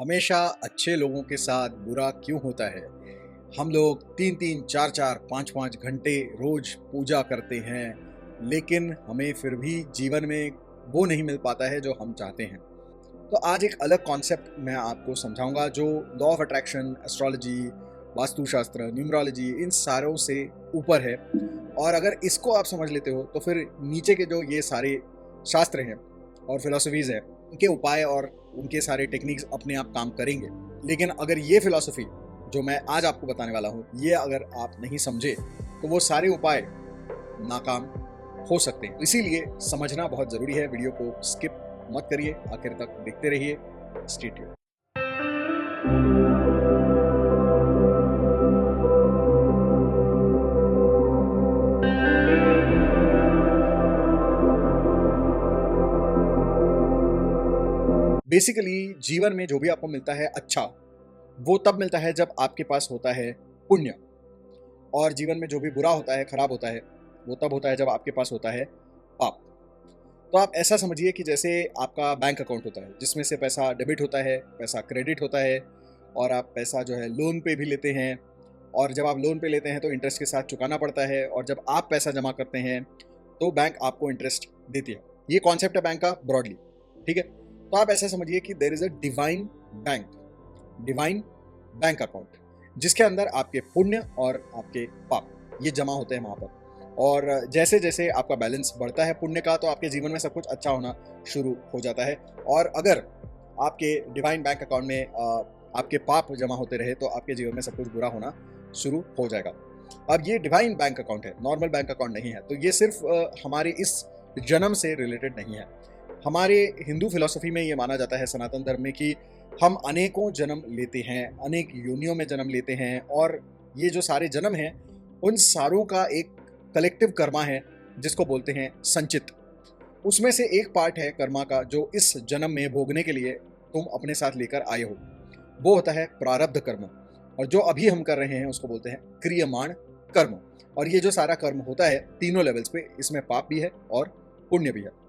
हमेशा अच्छे लोगों के साथ बुरा क्यों होता है? हम लोग 3-3, 4-4, 5-5 घंटे रोज पूजा करते हैं, लेकिन हमें फिर भी जीवन में वो नहीं मिल पाता है जो हम चाहते हैं। तो आज एक अलग कॉन्सेप्ट मैं आपको समझाऊंगा जो law of attraction, astrology, vastushastra, numerology इन सारों से ऊपर है। और अगर इसको आप समझ लेते हो तो फिर नीचे के जो ये सारे शास्त्र हैं और फिलॉसफीज़ हैं, उनके उपाय और उनके सारे टेक्निक्स अपने आप काम करेंगे। लेकिन अगर ये फिलॉसफी जो मैं आज आपको बताने वाला हूँ, ये अगर आप नहीं समझे तो वो सारे उपाय नाकाम हो सकते हैं। इसीलिए समझना बहुत ज़रूरी है। वीडियो को स्किप मत करिए, आखिर तक देखते रहिए। Stay tuned. बेसिकली जीवन में जो भी आपको मिलता है अच्छा, वो तब मिलता है जब आपके पास होता है पुण्य। और जीवन में जो भी बुरा होता है, खराब होता है, वो तब होता है जब आपके पास होता है पाप। तो आप ऐसा समझिए कि जैसे आपका बैंक अकाउंट होता है जिसमें से पैसा डेबिट होता है, पैसा क्रेडिट होता है, और आप पैसा जो है लोन पे भी लेते हैं। और जब आप लोन पे लेते हैं तो इंटरेस्ट के साथ चुकाना पड़ता है, और जब आप पैसा जमा करते हैं तो बैंक आपको इंटरेस्ट देती है। ये कॉन्सेप्ट है बैंक का ब्रॉडली, ठीक है। तो आप ऐसा समझिए कि there is a divine bank account, जिसके अंदर आपके पुण्य और आपके पाप ये जमा होते हैं वहाँ पर। और जैसे जैसे आपका बैलेंस बढ़ता है पुण्य का, तो आपके जीवन में सब कुछ अच्छा होना शुरू हो जाता है। और अगर आपके डिवाइन बैंक अकाउंट में आपके पाप जमा होते रहे तो आपके जीवन में सब कुछ बुरा होना शुरू हो जाएगा। अब ये डिवाइन बैंक अकाउंट है, नॉर्मल बैंक अकाउंट नहीं है। तो ये सिर्फ हमारे इस जन्म से रिलेटेड नहीं है। हमारे हिंदू फिलॉसफी में ये माना जाता है, सनातन धर्म में, कि हम अनेकों जन्म लेते हैं, अनेक योनियों में जन्म लेते हैं, और ये जो सारे जन्म हैं उन सारों का एक कलेक्टिव कर्मा है जिसको बोलते हैं संचित। उसमें से एक पार्ट है कर्मा का जो इस जन्म में भोगने के लिए तुम अपने साथ लेकर आए हो, वो होता है प्रारब्ध कर्म। और जो अभी हम कर रहे हैं उसको बोलते हैं क्रियमाण कर्म। और ये जो सारा कर्म होता है तीनों लेवल्स पे, इसमें पाप भी है और पुण्य भी है।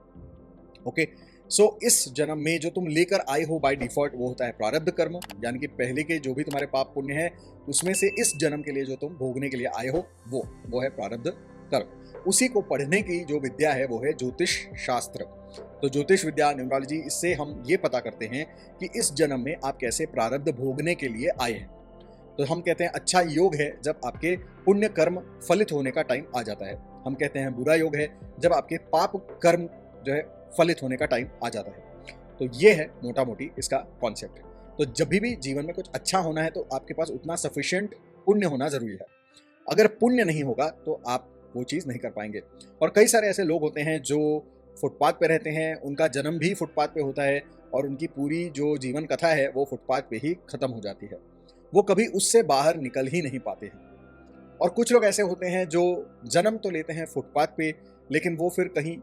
ओके, सो इस जन्म में जो तुम लेकर आए हो बाय डिफॉल्ट वो होता है प्रारब्ध कर्म, यानी कि पहले के जो भी तुम्हारे पाप पुण्य है उसमें से इस जन्म के लिए जो तुम भोगने के लिए आए हो वो है प्रारब्ध कर्म। उसी को पढ़ने की जो विद्या है वो है ज्योतिष शास्त्र। तो ज्योतिष विद्या, न्यूमरोलॉजी, इससे हम ये पता करते हैं कि इस जन्म में आप कैसे प्रारब्ध भोगने के लिए आए हैं। तो हम कहते हैं अच्छा योग है जब आपके पुण्य कर्म फलित होने का टाइम आ जाता है। हम कहते हैं बुरा योग है जब आपके पाप कर्म जो है फलित होने का टाइम आ जाता है। तो ये है मोटा मोटी इसका कॉन्सेप्ट। तो जब भी जीवन में कुछ अच्छा होना है तो आपके पास उतना सफिशिएंट पुण्य होना जरूरी है। अगर पुण्य नहीं होगा तो आप वो चीज़ नहीं कर पाएंगे। और कई सारे ऐसे लोग होते हैं जो फुटपाथ पे रहते हैं, उनका जन्म भी फुटपाथ पे होता है, और उनकी पूरी जो जीवन कथा है वो फुटपाथ पे ही खत्म हो जाती है। वो कभी उससे बाहर निकल ही नहीं पाते हैं। और कुछ लोग ऐसे होते हैं जो जन्म तो लेते हैं फुटपाथ पे, लेकिन वो फिर कहीं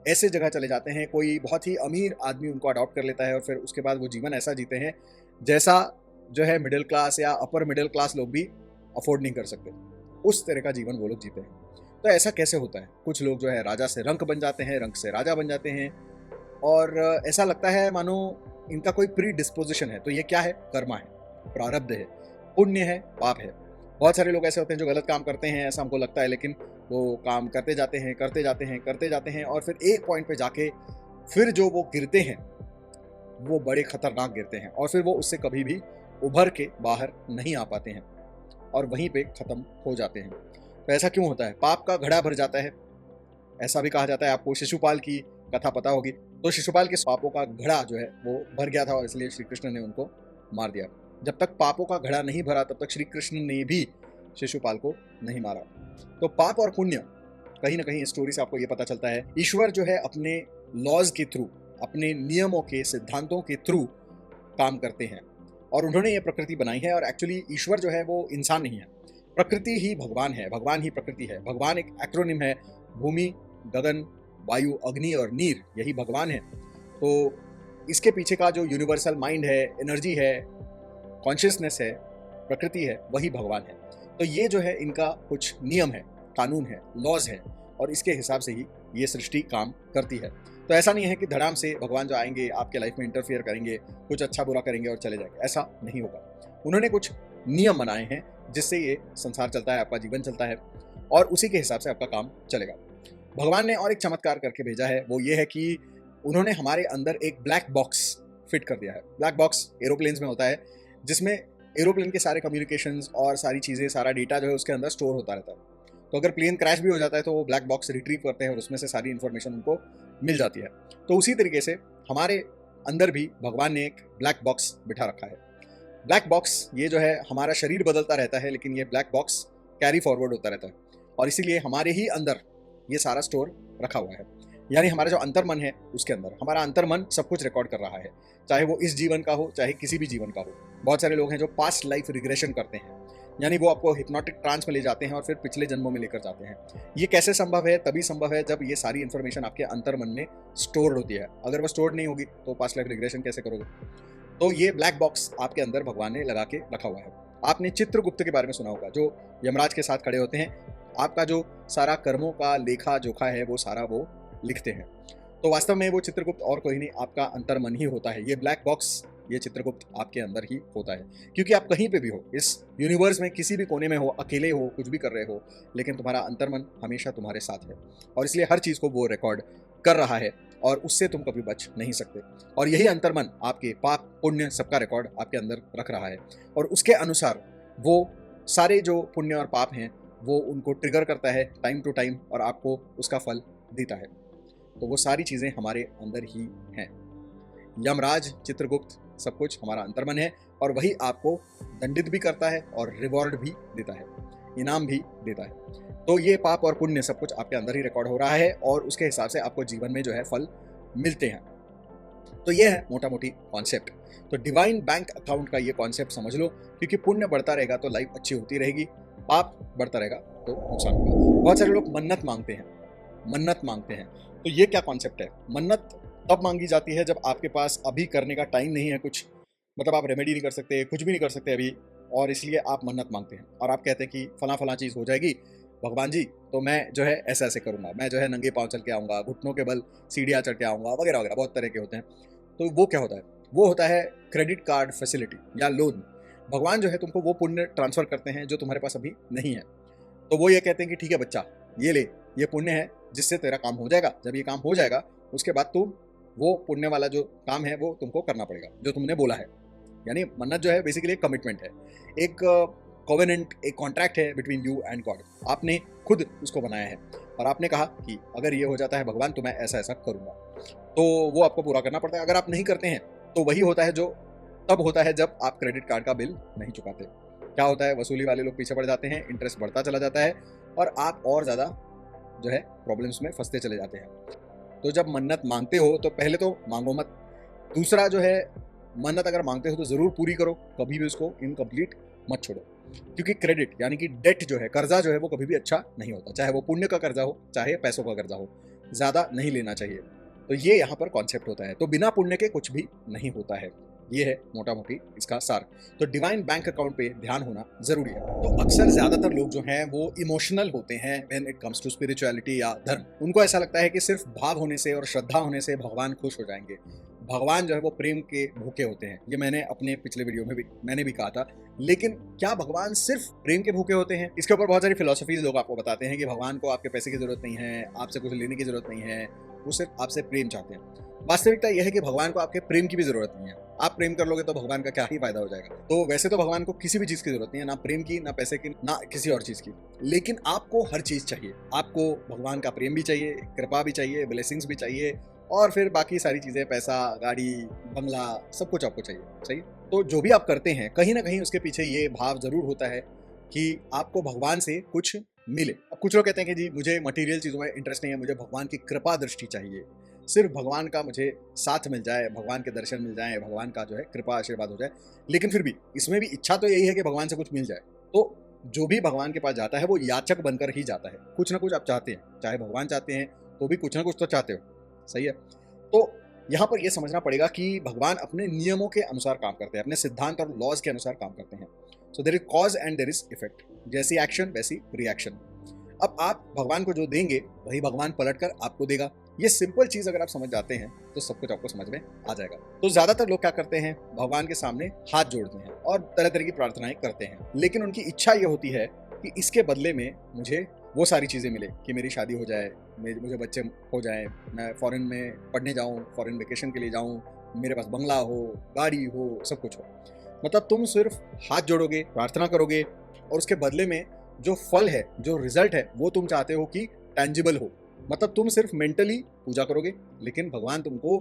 ऐसे जगह चले जाते हैं, कोई बहुत ही अमीर आदमी उनको अडॉप्ट कर लेता है, और फिर उसके बाद वो जीवन ऐसा जीते हैं जैसा जो है मिडिल क्लास या अपर मिडिल क्लास लोग भी अफोर्ड नहीं कर सकते। उस तरह का जीवन वो लोग जीते हैं। तो ऐसा कैसे होता है? कुछ लोग जो है राजा से रंक बन जाते हैं, रंक से राजा बन जाते हैं, और ऐसा लगता है मानो इनका कोई प्री डिस्पोजिशन है। तो ये क्या है? कर्मा है, प्रारब्ध है, पुण्य है, पाप है। बहुत सारे लोग ऐसे होते हैं जो गलत काम करते हैं, ऐसा हमको लगता है, लेकिन वो काम करते जाते हैं, करते जाते हैं, करते जाते हैं, और फिर एक पॉइंट पे जाके फिर जो वो गिरते हैं वो बड़े खतरनाक गिरते हैं, और फिर वो उससे कभी भी उभर के बाहर नहीं आ पाते हैं और वहीं पे खत्म हो जाते हैं। तो ऐसा क्यों होता है? पाप का घड़ा भर जाता है। ऐसा भी कहा जाता है, आपको शिशुपाल की कथा पता होगी। तो शिशुपाल के पापों का घड़ा जो है वो भर गया था, और इसलिए श्री कृष्ण ने उनको मार दिया। जब तक पापों का घड़ा नहीं भरा तब तक श्री कृष्ण ने भी शिशुपाल को नहीं मारा। तो पाप और पुण्य, कहीं ना कहीं स्टोरी से आपको ये पता चलता है, ईश्वर जो है अपने लॉज के थ्रू, अपने नियमों के, सिद्धांतों के थ्रू काम करते हैं। और उन्होंने ये प्रकृति बनाई है, और एक्चुअली ईश्वर जो है वो इंसान नहीं है, प्रकृति ही भगवान है, भगवान ही प्रकृति है। भगवान एक एक्रोनिम है, भूमि, गगन, वायु, अग्नि और नीर, यही भगवान है। तो इसके पीछे का जो यूनिवर्सल माइंड है, एनर्जी है, कॉन्शियसनेस है, प्रकृति है, वही भगवान है। तो ये जो है इनका कुछ नियम है, कानून है, लॉज है, और इसके हिसाब से ही ये सृष्टि काम करती है। तो ऐसा नहीं है कि धड़ाम से भगवान जो आएंगे आपके लाइफ में इंटरफियर करेंगे, कुछ अच्छा बुरा करेंगे और चले जाएंगे, ऐसा नहीं होगा। उन्होंने कुछ नियम बनाए हैं जिससे ये संसार चलता है, आपका जीवन चलता है और उसी के हिसाब से आपका काम चलेगा। भगवान ने और एक चमत्कार करके भेजा है, वो ये है कि उन्होंने हमारे अंदर एक ब्लैक बॉक्स फिट कर दिया है। ब्लैक बॉक्स एरोप्लेन्स में होता है, जिसमें एरोप्लेन के सारे कम्युनिकेशंस और सारी चीज़ें, सारा डेटा जो है उसके अंदर स्टोर होता रहता है। तो अगर प्लेन क्रैश भी हो जाता है तो वो ब्लैक बॉक्स रिट्रीव करते हैं और उसमें से सारी इन्फॉर्मेशन उनको मिल जाती है। तो उसी तरीके से हमारे अंदर भी भगवान ने एक ब्लैक बॉक्स बिठा रखा है। ब्लैक बॉक्स ये जो है, हमारा शरीर बदलता रहता है लेकिन ये ब्लैक बॉक्स कैरी फॉरवर्ड होता रहता है और इसीलिए हमारे ही अंदर ये सारा स्टोर रखा हुआ है। यानी हमारा जो अंतर्मन है उसके अंदर हमारा अंतर्मन सब कुछ रिकॉर्ड कर रहा है, चाहे वो इस जीवन का हो चाहे किसी भी जीवन का हो। बहुत सारे लोग हैं जो पास्ट लाइफ रिग्रेशन करते हैं, यानी वो आपको हिप्नोटिक ट्रांस में ले जाते हैं और फिर पिछले जन्मों में लेकर जाते हैं। ये कैसे संभव है? तभी संभव है जब ये सारी इन्फॉर्मेशन आपके अंतर्मन में स्टोर होती है। अगर वो स्टोर नहीं होगी तो पास्ट लाइफ रिग्रेशन कैसे करोगे? तो ये ब्लैक बॉक्स आपके अंदर भगवान ने लगा के रखा हुआ है। आपने चित्रगुप्त के बारे में सुना होगा, जो यमराज के साथ खड़े होते हैं, आपका जो सारा कर्मों का लेखा जोखा है वो सारा वो लिखते हैं। तो वास्तव में वो चित्रगुप्त और कोई नहीं, आपका अंतर्मन ही होता है। ये ब्लैक बॉक्स, ये चित्रगुप्त आपके अंदर ही होता है, क्योंकि आप कहीं पे भी हो, इस यूनिवर्स में किसी भी कोने में हो, अकेले हो, कुछ भी कर रहे हो, लेकिन तुम्हारा अंतर्मन हमेशा तुम्हारे साथ है और इसलिए हर चीज़ को वो रिकॉर्ड कर रहा है और उससे तुम कभी बच नहीं सकते। और यही अंतर्मन आपके पाप पुण्य सबका रिकॉर्ड आपके अंदर रख रहा है और उसके अनुसार वो सारे जो पुण्य और पाप हैं वो उनको ट्रिगर करता है टाइम टू टाइम और आपको उसका फल देता है। तो वो सारी चीज़ें हमारे अंदर ही हैं। यमराज, चित्रगुप्त, सब कुछ हमारा अंतर्मन है और वही आपको दंडित भी करता है और रिवॉर्ड भी देता है, इनाम भी देता है। तो ये पाप और पुण्य सब कुछ आपके अंदर ही रिकॉर्ड हो रहा है और उसके हिसाब से आपको जीवन में जो है फल मिलते हैं। तो ये है मोटा मोटी कॉन्सेप्ट। तो डिवाइन बैंक अकाउंट का ये कॉन्सेप्ट समझ लो, क्योंकि पुण्य बढ़ता रहेगा तो लाइफ अच्छी होती रहेगी, पाप बढ़ता रहेगा तो नुकसान होगा। बहुत सारे लोग मन्नत मांगते हैं, मन्नत मांगते हैं। तो ये क्या कॉन्सेप्ट है? मन्नत तब मांगी जाती है जब आपके पास अभी करने का टाइम नहीं है कुछ, मतलब आप रेमेडी नहीं कर सकते, कुछ भी नहीं कर सकते अभी, और इसलिए आप मन्नत मांगते हैं और आप कहते हैं कि फला फला चीज़ हो जाएगी भगवान जी, तो मैं जो है ऐसे ऐसे करूँगा, मैं जो है नंगे पाँव चल के आऊँगा, घुटनों के बल सीढ़ियाँ चढ़ के आऊँगा, वगैरह वगैरह, बहुत तरह के होते हैं। तो वो क्या होता है? वो होता है क्रेडिट कार्ड फैसिलिटी या लोन। भगवान जो है तुमको वो पुण्य ट्रांसफर करते हैं जो तुम्हारे पास अभी नहीं है। तो वो ये कहते हैं कि ठीक है बच्चा, ये ले, ये पुण्य है जिससे तेरा काम हो जाएगा। जब ये काम हो जाएगा उसके बाद तुम वो पुण्य वाला जो काम है वो तुमको करना पड़ेगा जो तुमने बोला है। यानी मन्नत जो है बेसिकली एक कमिटमेंट है, एक कोवेनेंट, एक कॉन्ट्रैक्ट है बिटवीन यू एंड गॉड। आपने खुद उसको बनाया है और आपने कहा कि अगर ये हो जाता है भगवान तो मैं ऐसा ऐसा करूँगा, तो वो आपको पूरा करना पड़ता है। अगर आप नहीं करते हैं तो वही होता है जो तब होता है जब आप क्रेडिट कार्ड का बिल नहीं चुकाते। क्या होता है? वसूली वाले लोग पीछे पड़ जाते हैं, इंटरेस्ट बढ़ता चला जाता है और आप और ज़्यादा जो है प्रॉब्लम्स में फंसते चले जाते हैं। तो जब मन्नत मांगते हो तो पहले तो मांगो मत। दूसरा जो है, मन्नत अगर मांगते हो तो ज़रूर पूरी करो, कभी भी उसको इनकम्प्लीट मत छोड़ो, क्योंकि क्रेडिट यानी कि डेट जो है, कर्जा जो है, वो कभी भी अच्छा नहीं होता, चाहे वो पुण्य का कर्जा हो चाहे पैसों का कर्जा हो, ज़्यादा नहीं लेना चाहिए। तो ये यहाँ पर कॉन्सेप्ट होता है। तो बिना पुण्य के कुछ भी नहीं होता है, ये है मोटा मोटी इसका सार। तो डिवाइन बैंक अकाउंट पे ध्यान होना जरूरी है। तो अक्सर ज्यादातर लोग जो हैं वो इमोशनल होते हैं when it comes to spirituality या धर्म। उनको ऐसा लगता है कि सिर्फ भाव होने से और श्रद्धा होने से भगवान खुश हो जाएंगे। भगवान जो है वो प्रेम के भूखे होते हैं, ये मैंने अपने पिछले वीडियो में भी कहा था। लेकिन क्या भगवान सिर्फ प्रेम के भूखे होते हैं? इसके ऊपर बहुत सारी फिलोसफीज लोग आपको बताते हैं कि भगवान को आपके पैसे की जरूरत नहीं है, आपसे कुछ लेने की जरूरत नहीं है, वो सिर्फ आपसे प्रेम चाहते हैं। वास्तविकता यह है कि भगवान को आपके प्रेम की भी जरूरत नहीं है। आप प्रेम कर लोगे तो भगवान का क्या ही फायदा हो जाएगा। तो वैसे तो भगवान को किसी भी चीज की जरूरत नहीं है, ना प्रेम की, ना पैसे की, ना किसी और चीज की। लेकिन आपको हर चीज चाहिए। आपको भगवान का प्रेम भी चाहिए, कृपा भी चाहिए, ब्लेसिंग्स भी चाहिए, और फिर बाकी सारी चीजें, पैसा, गाड़ी, बंगला, सब कुछ आपको चाहिए। सही? तो जो भी आप करते हैं कहीं ना कहीं उसके पीछे ये भाव जरूर होता है कि आपको भगवान से कुछ मिले। अब कुछ लोग कहते हैं कि जी मुझे मटेरियल चीजों में इंटरेस्ट नहीं है, मुझे भगवान की कृपा दृष्टि चाहिए, सिर्फ भगवान का मुझे साथ मिल जाए, भगवान के दर्शन मिल जाए, भगवान का जो है कृपा आशीर्वाद हो जाए। लेकिन फिर भी इसमें भी इच्छा तो यही है कि भगवान से कुछ मिल जाए। तो जो भी भगवान के पास जाता है वो याचक बनकर ही जाता है। कुछ ना कुछ आप चाहते हैं, चाहे भगवान चाहते हैं तो भी कुछ ना कुछ तो चाहते हो। सही है? तो यहाँ पर यह समझना पड़ेगा कि भगवान अपने नियमों के अनुसार काम करते हैं, अपने सिद्धांत और लॉज के अनुसार काम करते हैं। So there is cause and there is effect. जैसी एक्शन वैसी रिएक्शन। अब आप भगवान को जो देंगे वही भगवान पलट कर आपको देगा। ये सिंपल चीज अगर आप समझ जाते हैं तो सब कुछ आपको समझ में आ जाएगा। तो ज्यादातर लोग क्या करते हैं, भगवान के सामने हाथ जोड़ते हैं और तरह तरह की प्रार्थनाएं करते हैं, लेकिन उनकी इच्छा ये होती है कि इसके बदले में मुझे वो सारी चीजें मिले कि मेरी शादी हो जाए, मुझे बच्चे हो जाए, मैं फॉरेन में पढ़ने जाऊं, फॉरेन वेकेशन के लिए जाऊं, मेरे पास बंगला हो, गाड़ी हो, सब कुछ हो। मतलब तुम सिर्फ हाथ जोड़ोगे, प्रार्थना करोगे और उसके बदले में जो फल है, जो रिजल्ट है, वो तुम चाहते हो कि टेंजिबल हो। मतलब तुम सिर्फ मेंटली पूजा करोगे लेकिन भगवान तुमको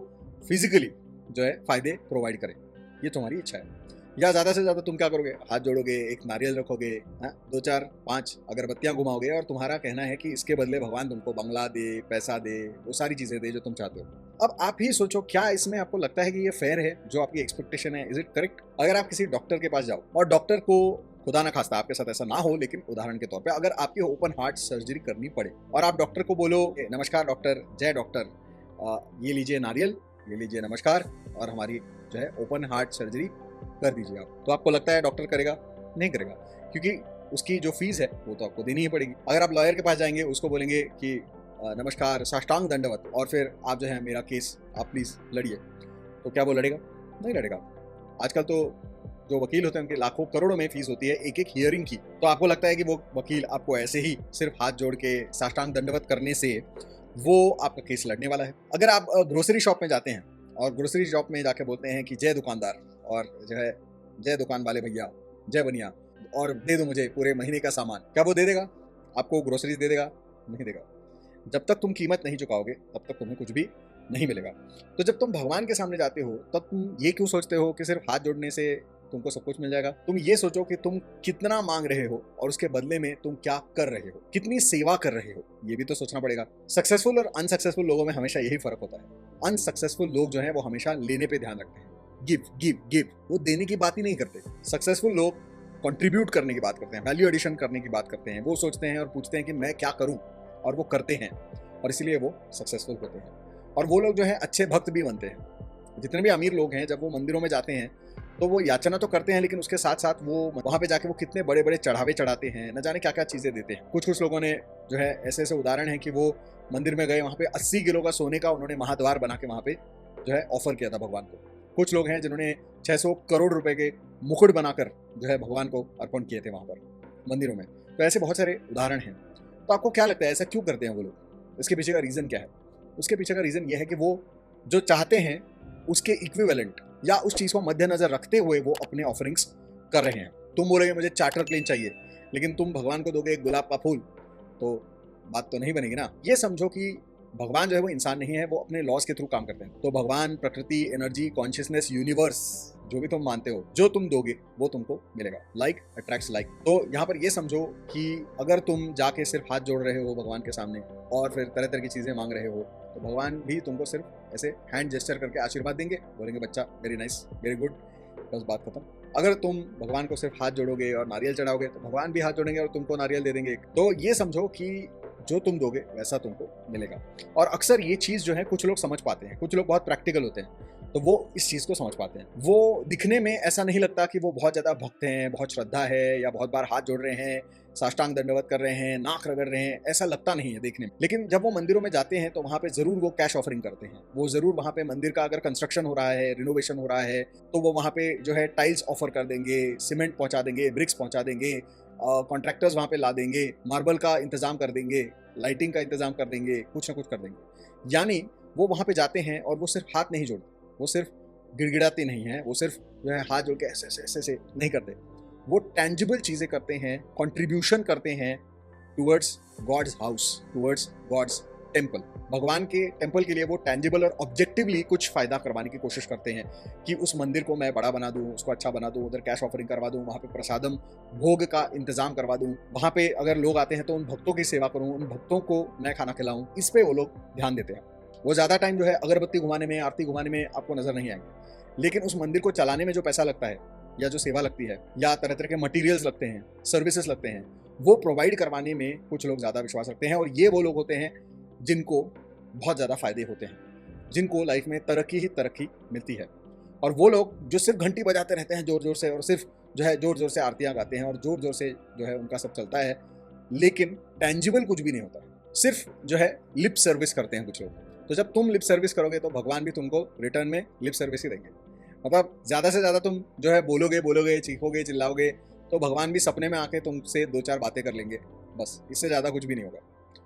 फिजिकली जो है फायदे प्रोवाइड करे, ये तुम्हारी इच्छा है। या ज़्यादा से ज़्यादा तुम क्या करोगे, हाथ जोड़ोगे, एक नारियल रखोगे, हाँ, 2 4 5 अगरबत्तियाँ घुमाओगे और तुम्हारा कहना है कि इसके बदले भगवान तुमको बंगला दे, पैसा दे, वो सारी चीज़ें दे जो तुम चाहते हो। अब आप ही सोचो, क्या इसमें आपको लगता है कि ये फेयर है जो आपकी एक्सपेक्टेशन है? Is it correct? अगर आप किसी डॉक्टर के पास जाओ और डॉक्टर को, खुदा ना खास्ता आपके साथ ऐसा ना हो, लेकिन उदाहरण के तौर पे अगर आपकी ओपन हार्ट सर्जरी करनी पड़े और आप डॉक्टर को बोलो, नमस्कार डॉक्टर, जय डॉक्टर, ये लीजिए नारियल, ये लीजिए नमस्कार, और हमारी जो है ओपन हार्ट सर्जरी कर दीजिए आप, तो आपको लगता है डॉक्टर करेगा? नहीं करेगा, क्योंकि उसकी जो फीस है वो तो आपको देनी ही पड़ेगी। अगर आप लॉयर के पास जाएंगे, उसको बोलेंगे कि नमस्कार, साष्टांग दंडवत, और फिर आप जो है मेरा केस आप प्लीज लड़िए, तो क्या वो लड़ेगा? नहीं लड़ेगा। आजकल तो जो वकील होते हैं उनके लाखों करोड़ों में फीस होती है एक एक हियरिंग की, तो आपको लगता है कि वो वकील आपको ऐसे ही सिर्फ हाथ जोड़ के साष्टांग दंडवत करने से वो आपका केस लड़ने वाला है? अगर आप ग्रोसरी शॉप में जाते हैं और ग्रोसरी शॉप में जाके बोलते हैं कि जय दुकानदार, और जो है जय दुकान वाले भैया, जय बनिया, और दे दो मुझे पूरे महीने का सामान, क्या वो दे देगा? आपको ग्रोसरीज दे देगा? नहीं देगा। जब तक तुम कीमत नहीं चुकाओगे तब तक तुम्हें कुछ भी नहीं मिलेगा। तो जब तुम भगवान के सामने जाते हो तब तुम ये क्यों सोचते हो कि सिर्फ हाथ जोड़ने से तुमको सब कुछ मिल जाएगा? तुम ये सोचो कि तुम कितना मांग रहे हो और उसके बदले में तुम क्या कर रहे हो, कितनी सेवा कर रहे हो, ये भी तो सोचना पड़ेगा। सक्सेसफुल और अनसक्सेसफुल लोगों में हमेशा यही फर्क होता है। अनसक्सेसफुल लोग जो है वो हमेशा लेने पे ध्यान रखते हैं, गिव गिव गिव, वो देने की बात ही नहीं करते। सक्सेसफुल लोग कंट्रीब्यूट करने की बात करते हैं, वैल्यू एडिशन करने की बात करते हैं, वो सोचते हैं और पूछते हैं कि मैं क्या करूं, और वो करते हैं, और इसलिए वो सक्सेसफुल होते हैं। और वो लोग जो है अच्छे भक्त भी बनते हैं। जितने भी अमीर लोग हैं, जब वो मंदिरों में जाते हैं तो वो याचना तो करते हैं, लेकिन उसके साथ साथ वो वहाँ पे जाके वो कितने बड़े बड़े चढ़ावे चढ़ाते हैं, न जाने क्या क्या चीज़ें देते हैं। कुछ कुछ लोगों ने जो है ऐसे ऐसे उदाहरण है कि वो मंदिर में गए, वहाँ पे 80 किलो का सोने का उन्होंने महाद्वार बना के वहाँ पे जो है ऑफर किया था भगवान को। कुछ लोग हैं जिन्होंने 600 करोड़ रुपए के मुकुट बनाकर जो है भगवान को अर्पण किए थे वहाँ पर मंदिरों में। तो ऐसे बहुत सारे उदाहरण हैं। तो आपको क्या लगता है ऐसा क्यों करते हैं वो लोग? इसके पीछे का रीज़न क्या है? उसके पीछे का रीज़न ये है कि वो जो चाहते हैं उसके इक्विवेलेंट या उस चीज़ को मद्देनजर रखते हुए वो अपने ऑफरिंग्स कर रहे हैं। तुम बोलोगे मुझे चार्टर प्लेन चाहिए, लेकिन तुम भगवान को दोगे एक गुलाब का फूल, तो बात तो नहीं बनेगी ना। ये समझो कि भगवान जो है वो इंसान नहीं है, वो अपने लॉज के थ्रू काम करते हैं। तो भगवान, प्रकृति, एनर्जी, कॉन्शियसनेस, यूनिवर्स, जो भी तुम मानते हो, जो तुम दोगे वो तुमको मिलेगा। Like attracts like. तो यहाँ पर ये समझो कि अगर तुम जाके सिर्फ हाथ जोड़ रहे हो भगवान के सामने और फिर तरह तरह की चीज़ें मांग रहे हो, तो भगवान भी तुमको सिर्फ ऐसे हैंड जेस्चर करके आशीर्वाद देंगे, बोलेंगे बच्चा वेरी नाइस, वेरी गुड, बस बात खत्म। अगर तुम भगवान को सिर्फ हाथ जोड़ोगे और नारियल चढ़ाओगे तो भगवान भी हाथ जोड़ेंगे और तुमको नारियल दे देंगे। तो ये समझो कि जो तुम दोगे वैसा तुमको मिलेगा। और अक्सर ये चीज़ जो है कुछ लोग समझ पाते हैं, कुछ लोग बहुत प्रैक्टिकल होते हैं, तो वो इस चीज़ को समझ पाते हैं। वो दिखने में ऐसा नहीं लगता कि वो बहुत ज़्यादा भक्त हैं, बहुत श्रद्धा है, या बहुत बार हाथ जोड़ रहे हैं, साष्टांग दंडवत कर रहे हैं, नाक रगड़ रहे हैं, ऐसा लगता नहीं है देखने में। लेकिन जब वो मंदिरों में जाते हैं तो वहाँ पे ज़रूर वो कैश ऑफरिंग करते हैं। वो ज़रूर वहाँ पे मंदिर का अगर कंस्ट्रक्शन हो रहा है, रिनोवेशन हो रहा है, तो वो वहाँ पे जो है टाइल्स ऑफर कर देंगे, सीमेंट पहुँचा देंगे, ब्रिक्स पहुँचा देंगे, कॉन्ट्रैक्टर्स वहाँ पे ला देंगे, मार्बल का इंतजाम कर देंगे, लाइटिंग का इंतजाम कर देंगे, कुछ ना कुछ कर देंगे। यानी वो वहाँ पे जाते हैं और वो सिर्फ हाथ नहीं जोड़ते, वो सिर्फ गिड़गिड़ाते नहीं हैं, वो सिर्फ जो है हाथ जोड़ के ऐसे ऐसे ऐसे नहीं करते, वो टेंजिबल चीज़ें करते हैं, कंट्रीब्यूशन करते हैं towards God's house, towards God's temple. भगवान के टेम्पल के लिए वो टेंजिबल और ऑब्जेक्टिवली कुछ फ़ायदा करवाने की कोशिश करते हैं कि उस मंदिर को मैं बड़ा बना दूँ, उसको अच्छा बना दूँ, उधर कैश ऑफरिंग करवा दूँ, वहाँ पे प्रसादम भोग का इंतजाम करवा दूँ, वहाँ पे अगर लोग आते हैं तो उन भक्तों की सेवा करूँ, उन भक्तों को मैं खाना खिलाऊँ। इस पे वो लोग ध्यान देते हैं। वो ज़्यादा टाइम जो है अगरबत्ती घुमाने में, आरती घुमाने में आपको नज़र नहीं आएंगे, लेकिन उस मंदिर को चलाने में जो पैसा लगता है, या जो सेवा लगती है, या तरह तरह के मटीरियल्स लगते हैं, सर्विसेज लगते हैं, वो प्रोवाइड करवाने में कुछ लोग ज़्यादा विश्वास रखते हैं। और ये वो लोग होते हैं जिनको बहुत ज़्यादा फायदे होते हैं, जिनको लाइफ में तरक्की ही तरक्की मिलती है। और वो लोग जो सिर्फ घंटी बजाते रहते हैं ज़ोर ज़ोर से, और सिर्फ जो है ज़ोर ज़ोर से आरतियाँ गाते हैं, और ज़ोर ज़ोर से जो है उनका सब चलता है, लेकिन टेंजिबल कुछ भी नहीं होता, सिर्फ जो है लिप सर्विस करते हैं कुछ लोग। तो जब तुम लिप सर्विस करोगे तो भगवान भी तुमको रिटर्न में लिप सर्विस ही देंगे। मतलब ज़्यादा से ज़्यादा तुम जो है बोलोगे बोलोगे, चीखोगे, चिल्लाओगे, तो भगवान भी सपने में आके तुमसे 2-4 बातें कर लेंगे, बस इससे ज़्यादा कुछ भी नहीं होगा।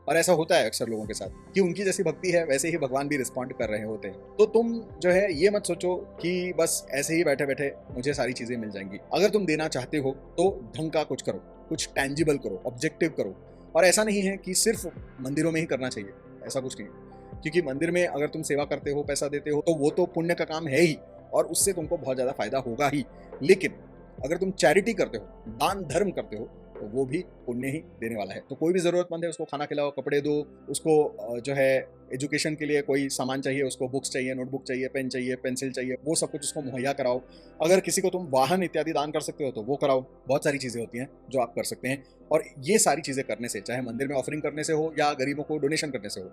और ऐसा होता है अक्सर लोगों के साथ कि उनकी जैसी भक्ति है वैसे ही भगवान भी रिस्पॉन्ड कर रहे होते हैं। तो तुम जो है ये मत सोचो कि बस ऐसे ही बैठे बैठे मुझे सारी चीज़ें मिल जाएंगी। अगर तुम देना चाहते हो तो ढंग का कुछ करो, कुछ टैंजिबल करो, ऑब्जेक्टिव करो। और ऐसा नहीं है कि सिर्फ मंदिरों में ही करना चाहिए, ऐसा कुछ नहीं है। क्योंकि मंदिर में अगर तुम सेवा करते हो, पैसा देते हो, तो वो तो पुण्य का काम है ही और उससे तुमको बहुत ज़्यादा फायदा होगा ही। लेकिन अगर तुम चैरिटी करते हो, दान धर्म करते हो, तो वो भी पुण्य ही देने वाला है। तो कोई भी ज़रूरतमंद है उसको खाना खिलाओ, कपड़े दो, उसको जो है एजुकेशन के लिए कोई सामान चाहिए, उसको बुक्स चाहिए, नोटबुक चाहिए, पेन चाहिए, पेंसिल चाहिए, वो सब कुछ उसको मुहैया कराओ। अगर किसी को तुम वाहन इत्यादि दान कर सकते हो तो वो कराओ। बहुत सारी चीज़ें होती हैं जो आप कर सकते हैं और ये सारी चीज़ें करने से, चाहे मंदिर में ऑफरिंग करने से हो या गरीबों को डोनेशन करने से हो,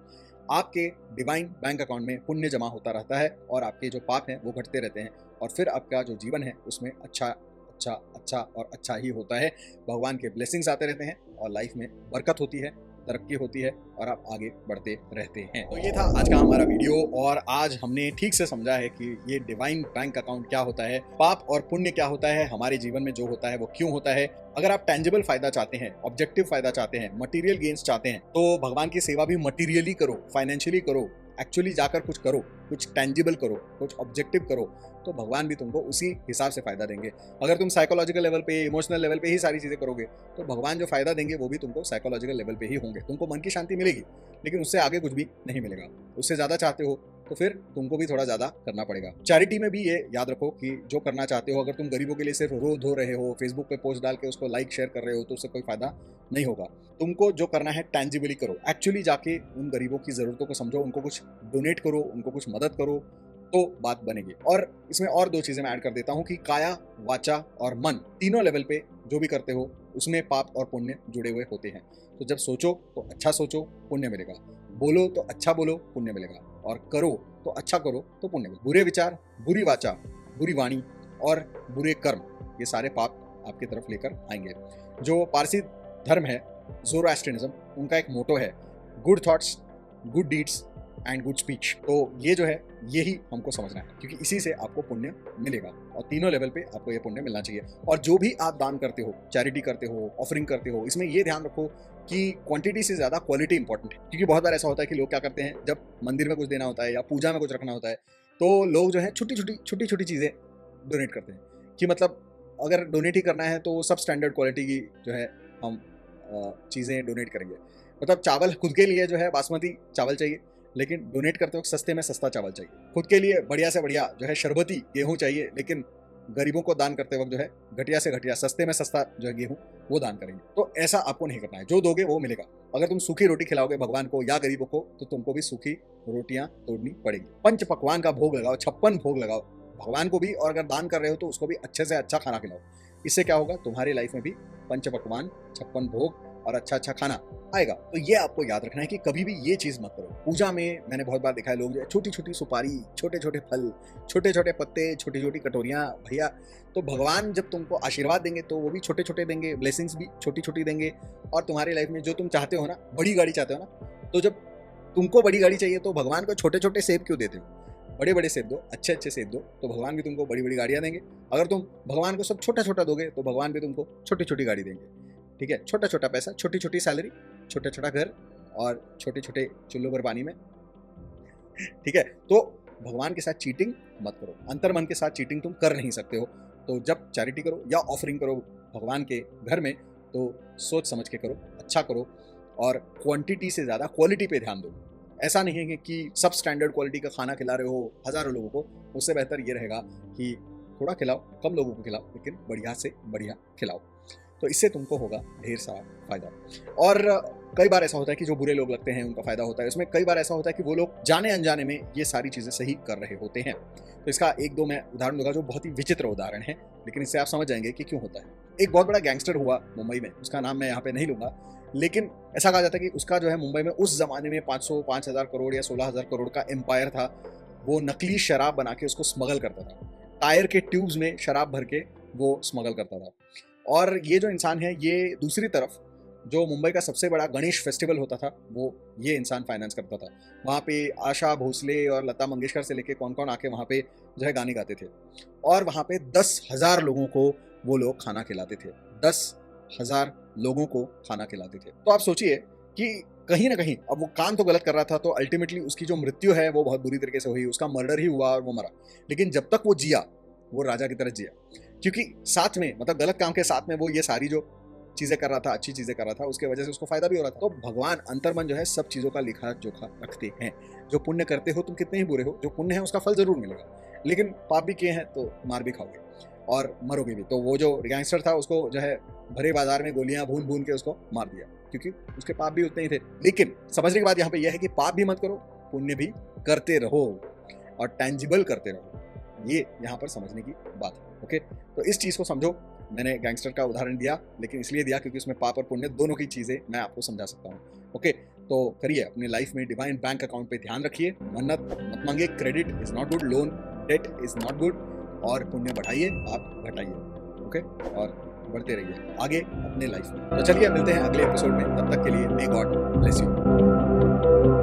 आपके डिवाइन बैंक अकाउंट में पुण्य जमा होता रहता है और आपके जो पाप हैं वो घटते रहते हैं और फिर आपका जो जीवन है उसमें अच्छा अच्छा अच्छा और अच्छा ही होता है। भगवान के ब्लेसिंग्स आते रहते हैं और लाइफ में बरकत होती है, तरक्की होती है और आप आगे बढ़ते रहते हैं। तो ये था आज का हमारा वीडियो और आज हमने ठीक से समझा है कि ये डिवाइन बैंक अकाउंट क्या होता है, पाप और पुण्य क्या होता है, हमारे जीवन में जो होता है वो क्यों होता है। अगर आप टेंजिबल फायदा चाहते हैं, ऑब्जेक्टिव फायदा चाहते हैं, मटेरियल गेन्स चाहते हैं, तो भगवान की सेवा भी मटेरियली करो, फाइनेंशियली करो, एक्चुअली जाकर कुछ करो, कुछ टेंजिबल करो, कुछ ऑब्जेक्टिव करो, तो भगवान भी तुमको उसी हिसाब से फायदा देंगे। अगर तुम साइकोलॉजिकल लेवल पे, इमोशनल लेवल पे ही सारी चीजें करोगे तो भगवान जो फायदा देंगे वो भी तुमको साइकोलॉजिकल लेवल पे ही होंगे। तुमको मन की शांति मिलेगी लेकिन उससे आगे कुछ भी नहीं मिलेगा। उससे ज्यादा चाहते हो तो फिर तुमको भी थोड़ा ज्यादा करना पड़ेगा। चैरिटी में भी ये याद रखो कि जो करना चाहते हो, अगर तुम गरीबों के लिए सिर्फ रो धो रहे हो, फेसबुक पे पोस्ट डाल के उसको लाइक शेयर कर रहे हो, तो उससे कोई फायदा नहीं होगा। तुमको जो करना है टैंजिबली करो, एक्चुअली जाके उन गरीबों की जरूरतों को समझो, उनको कुछ डोनेट करो, उनको कुछ मदद करो, तो बात बनेगी। और इसमें और 2 चीजें मैं ऐड कर देता हूँ कि काया, वाचा और मन, तीनों लेवल पे जो भी करते हो उसमें पाप और पुण्य जुड़े हुए होते हैं। तो जब सोचो तो अच्छा सोचो, पुण्य मिलेगा। बोलो तो अच्छा बोलो, पुण्य मिलेगा। और करो तो अच्छा करो तो पुण्य मिलेगा। बुरे विचार, बुरी वाचा, बुरी वाणी और बुरे कर्म, ये सारे पाप आपकी तरफ लेकर आएंगे। जो पारसी धर्म है, ज़ोरोएस्ट्रियनिज्म, उनका एक मोटो है, good thoughts, good deeds and good speech. तो ये जो है यही हमको समझना है क्योंकि इसी से आपको पुण्य मिलेगा और तीनों लेवल पे आपको ये पुण्य मिलना चाहिए। और जो भी आप दान करते हो, चैरिटी करते हो, ऑफरिंग करते हो, इसमें ये ध्यान रखो कि क्वांटिटी से ज़्यादा क्वालिटी इंपॉर्टेंट है। क्योंकि बहुत बार ऐसा होता है कि लोग क्या करते हैं, जब मंदिर में कुछ देना होता है या पूजा में कुछ रखना होता है तो लोग जो है छोटी छोटी चीज़ें डोनेट करते हैं कि मतलब अगर डोनेट ही करना है तो सब स्टैंडर्ड क्वालिटी की जो है हम चीज़ें डोनेट करेंगे। मतलब चावल खुद के लिए जो है बासमती चावल चाहिए, लेकिन डोनेट करते वक्त सस्ते में सस्ता चावल चाहिए। खुद के लिए बढ़िया से बढ़िया जो है शरबती गेहूं चाहिए, लेकिन गरीबों को दान करते वक्त जो है घटिया से घटिया, सस्ते में सस्ता जो है गेहूं वो दान करेंगे। तो ऐसा आपको नहीं करना है, जो दोगे वो मिलेगा। अगर तुम सूखी रोटी खिलाओगे भगवान को या गरीबों को तो तुमको भी सूखी रोटियां तोड़नी पड़ेगी। पंच पकवान का भोग लगाओ, 56 भोग लगाओ भगवान को भी, और अगर दान कर रहे हो तो उसको भी अच्छे से अच्छा खाना खिलाओ। इससे क्या होगा, तुम्हारी लाइफ में भी पंच पकवान, 56 भोग और अच्छा अच्छा खाना आएगा। तो ये आपको याद रखना है कि कभी भी ये चीज मत करो। पूजा में मैंने बहुत बार देखा है लोग जो है छोटी छोटी सुपारी, छोटे छोटे फल, छोटे छोटे पत्ते, छोटी छोटी कटोरियां, भैया तो भगवान जब तुमको आशीर्वाद देंगे तो वो भी छोटे छोटे देंगे, ब्लेसिंग्स भी छोटी छोटी देंगे। और तुम्हारी लाइफ में जो तुम चाहते हो ना, बड़ी गाड़ी चाहते हो ना, तो जब तुमको बड़ी गाड़ी चाहिए तो भगवान को छोटे छोटे सेब क्यों देते हो? बड़े बड़े सेब दो, अच्छे अच्छे सेब दो, तो भगवान भी तुमको बड़ी बड़ी गाड़ियां देंगे। अगर तुम भगवान को सब छोटा छोटा दोगे तो भगवान भी तुमको छोटी छोटी गाड़ी देंगे। ठीक है, छोटा छोटा पैसा, छोटी छोटी सैलरी, छोटा छोटा घर और छोटे छोटे चुल्लू पर पानी में। ठीक है, तो भगवान के साथ चीटिंग मत करो, अंतर मन के साथ चीटिंग तुम कर नहीं सकते हो। तो जब चैरिटी करो या ऑफरिंग करो भगवान के घर में तो सोच समझ के करो, अच्छा करो और क्वांटिटी से ज़्यादा क्वालिटी पे ध्यान दो। ऐसा नहीं है कि सब स्टैंडर्ड क्वालिटी का खाना खिला रहे हो हज़ारों लोगों को, उससे बेहतर ये रहेगा कि थोड़ा खिलाओ, कम लोगों को खिलाओ, लेकिन बढ़िया से बढ़िया खिलाओ। तो इससे तुमको होगा ढेर सारा फायदा। और कई बार ऐसा होता है कि जो बुरे लोग लगते हैं उनका फायदा होता है, इसमें कई बार ऐसा होता है कि वो लोग जाने अनजाने में ये सारी चीज़ें सही कर रहे होते हैं। तो इसका 1-2 मैं उदाहरण दूंगा जो बहुत ही विचित्र उदाहरण है, लेकिन इससे आप समझ जाएंगे कि क्यों होता है। एक बहुत बड़ा गैंगस्टर हुआ मुंबई में, उसका नाम मैं यहाँ पे नहीं लूंगा, लेकिन ऐसा कहा जाता है कि उसका जो है मुंबई में उस जमाने में 5,000 करोड़ या 16,000 करोड़ का एम्पायर था। वो नकली शराब बना के उसको स्मगल करता था, टायर के ट्यूब्स में शराब भर के वो स्मगल करता था। और ये जो इंसान है ये दूसरी तरफ जो मुंबई का सबसे बड़ा गणेश फेस्टिवल होता था वो ये इंसान फाइनेंस करता था। वहाँ पे आशा भोसले और लता मंगेशकर से लेके कौन कौन आके वहाँ पे जो है गाने गाते थे, और वहाँ पे 10,000 लोगों को वो लोग खाना खिलाते थे। 10,000 लोगों को खाना खिलाते थे। तो आप सोचिए कि कहीं ना कहीं अब वो काम तो गलत कर रहा था, तो अल्टीमेटली उसकी जो मृत्यु है वो बहुत बुरी तरीके से हुई, उसका मर्डर ही हुआ और वो मरा। लेकिन जब तक वो जिया वो राजा की तरह जिया, क्योंकि साथ में मतलब गलत काम के साथ में वो ये सारी जो चीजें कर रहा था, अच्छी चीजें कर रहा था, उसके वजह से उसको फायदा भी हो रहा था। तो भगवान अंतर्मन जो है सब चीजों का लिखा जोखा रखते हैं। जो पुण्य करते हो तुम कितने ही बुरे हो, जो पुण्य है उसका फल जरूर मिलेगा, लेकिन पाप भी किए हैं तो मार भी खाओगे और मरोगे भी। तो वो जो गैंगस्टर था उसको जो है भरे बाजार में गोलियां भून भून के उसको मार दिया, क्योंकि उसके पाप भी उतने ही थे। लेकिन समझने की बात यहाँ पे यह है कि पाप भी मत करो, पुण्य भी करते रहो और टेंजिबल करते रहो। ये यहाँ पर समझने की बात है। ओके, तो इस चीज को समझो। मैंने गैंगस्टर का उदाहरण दिया, लेकिन इसलिए दिया क्योंकि उसमें पाप और पुण्य दोनों की चीजें मैं आपको समझा सकता हूँ। ओके, तो करिए अपनी लाइफ में डिवाइन बैंक अकाउंट पे ध्यान रखिए, मन्नत मत मांगिए, credit is not good, loan debt is not good, और पुण्य बढ़ाइए, आप घटाइए। ओके, और बढ़ते रहिए आगे अपने लाइफ में। तो चलिए मिलते हैं अगले एपिसोड में, तब तक के लिए मे गॉड ब्लेस यू।